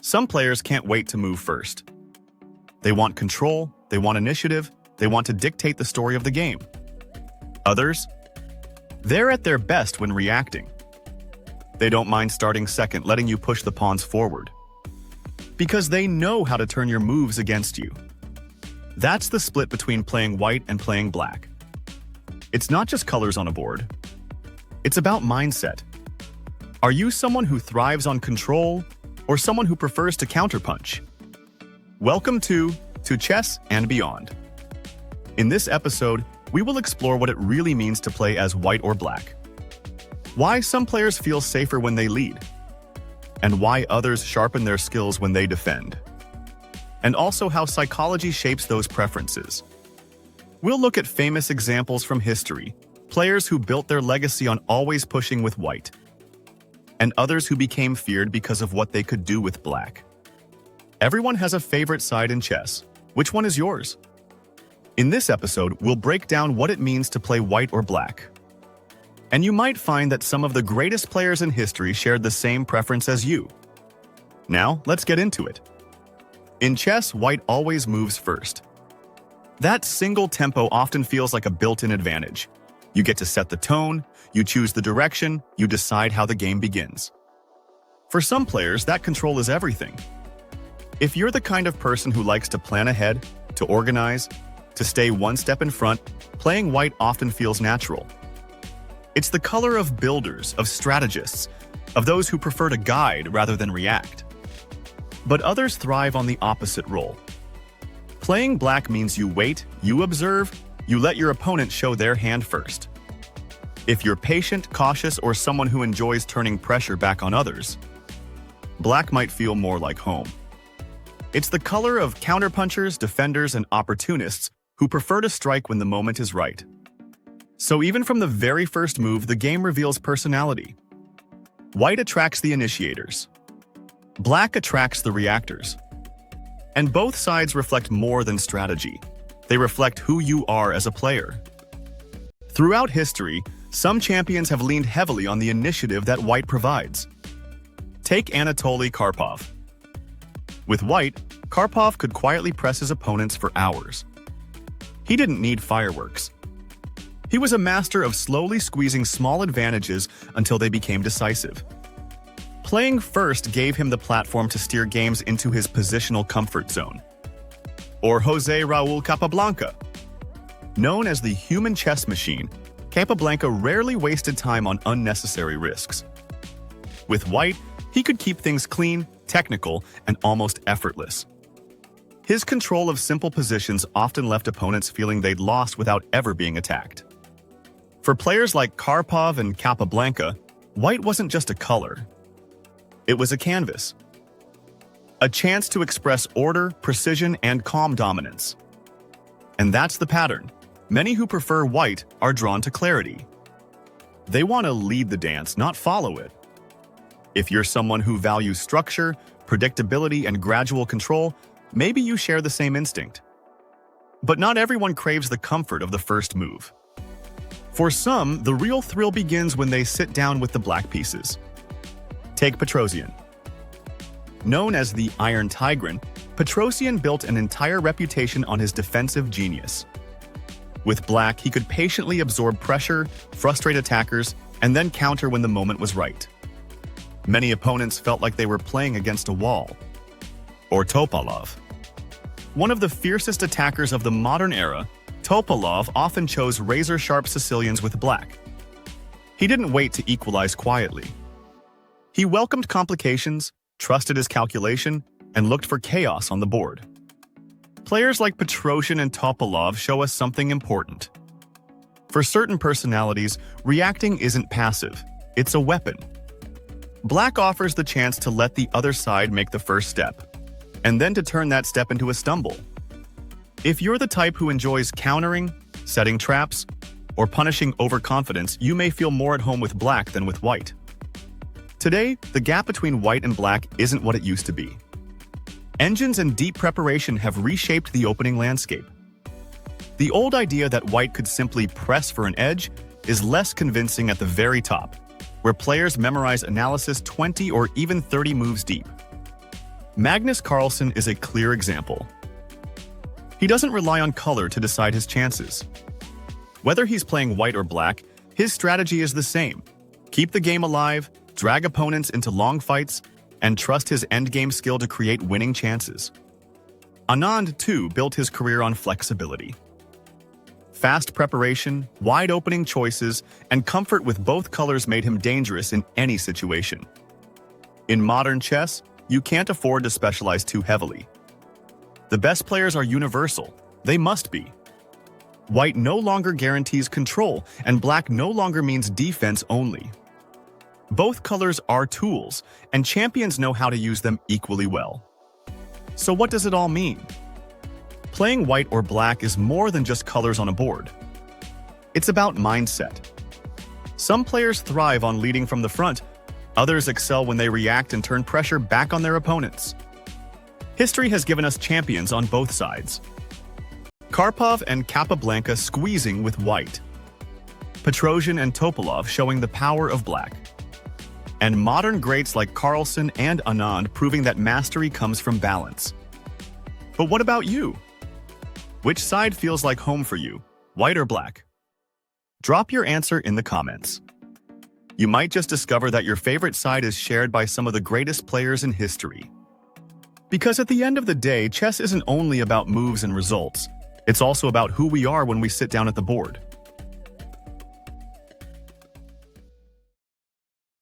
Some players can't wait to move first. They want control, they want initiative, they want to dictate the story of the game. Others? They're at their best when reacting. They don't mind starting second, letting you push the pawns forward. Because they know how to turn your moves against you. That's the split between playing white and playing black. It's not just colors on a board. It's about mindset. Are you someone who thrives on control, or someone who prefers to counterpunch? Welcome to Chess and Beyond. In this episode, we will explore what it really means to play as white or black, why some players feel safer when they lead, and why others sharpen their skills when they defend, and also how psychology shapes those preferences. We'll look at famous examples from history, players who built their legacy on always pushing with white, and others who became feared because of what they could do with black. Everyone has a favorite side in chess. Which one is yours? In this episode, we'll break down what it means to play white or black. And you might find that some of the greatest players in history shared the same preference as you. Now, let's get into it. In chess, white always moves first. That single tempo often feels like a built-in advantage. You get to set the tone, you choose the direction, you decide how the game begins. For some players, that control is everything. If you're the kind of person who likes to plan ahead, to organize, to stay one step in front, playing white often feels natural. It's the color of builders, of strategists, of those who prefer to guide rather than react. But others thrive on the opposite role. Playing black means you wait, you observe, you let your opponent show their hand first. If you're patient, cautious, or someone who enjoys turning pressure back on others, black might feel more like home. It's the color of counterpunchers, defenders, and opportunists who prefer to strike when the moment is right. So even from the very first move, the game reveals personality. White attracts the initiators. Black attracts the reactors. And both sides reflect more than strategy. They reflect who you are as a player. Throughout history, some champions have leaned heavily on the initiative that white provides. Take Anatoly Karpov. With white, Karpov could quietly press his opponents for hours. He didn't need fireworks. He was a master of slowly squeezing small advantages until they became decisive. Playing first gave him the platform to steer games into his positional comfort zone. Or José Raúl Capablanca. Known as the human chess machine, Capablanca rarely wasted time on unnecessary risks. With white, he could keep things clean, technical, and almost effortless. His control of simple positions often left opponents feeling they'd lost without ever being attacked. For players like Karpov and Capablanca, white wasn't just a color. It was a canvas. A chance to express order, precision, and calm dominance. And that's the pattern. Many who prefer white are drawn to clarity. They want to lead the dance, not follow it. If you're someone who values structure, predictability, and gradual control, maybe you share the same instinct. But not everyone craves the comfort of the first move. For some, the real thrill begins when they sit down with the black pieces. Take Petrosian. Known as the Iron Tigran, Petrosian built an entire reputation on his defensive genius. With black, he could patiently absorb pressure, frustrate attackers, and then counter when the moment was right. Many opponents felt like they were playing against a wall. Or Topalov. One of the fiercest attackers of the modern era, Topalov often chose razor-sharp Sicilians with black. He didn't wait to equalize quietly. He welcomed complications, trusted his calculation, and looked for chaos on the board. Players like Petrosian and Topalov show us something important. For certain personalities, reacting isn't passive, it's a weapon. Black offers the chance to let the other side make the first step, and then to turn that step into a stumble. If you're the type who enjoys countering, setting traps, or punishing overconfidence, you may feel more at home with black than with white. Today, the gap between white and black isn't what it used to be. Engines and deep preparation have reshaped the opening landscape. The old idea that white could simply press for an edge is less convincing at the very top, where players memorize analysis 20 or even 30 moves deep. Magnus Carlsen is a clear example. He doesn't rely on color to decide his chances. Whether he's playing white or black, his strategy is the same. Keep the game alive, drag opponents into long fights, and trust his endgame skill to create winning chances. Anand, too, built his career on flexibility. Fast preparation, wide-opening choices, and comfort with both colors made him dangerous in any situation. In modern chess, you can't afford to specialize too heavily. The best players are universal. They must be. White no longer guarantees control, and black no longer means defense only. Both colors are tools, and champions know how to use them equally well. So what does it all mean? Playing white or black is more than just colors on a board. It's about mindset. Some players thrive on leading from the front. Others excel when they react and turn pressure back on their opponents. History has given us champions on both sides. Karpov and Capablanca squeezing with white. Petrosian and Topalov showing the power of black. And modern greats like Carlsen and Anand proving that mastery comes from balance. But what about you? Which side feels like home for you, white or black? Drop your answer in the comments. You might just discover that your favorite side is shared by some of the greatest players in history. Because at the end of the day, chess isn't only about moves and results. It's also about who we are when we sit down at the board.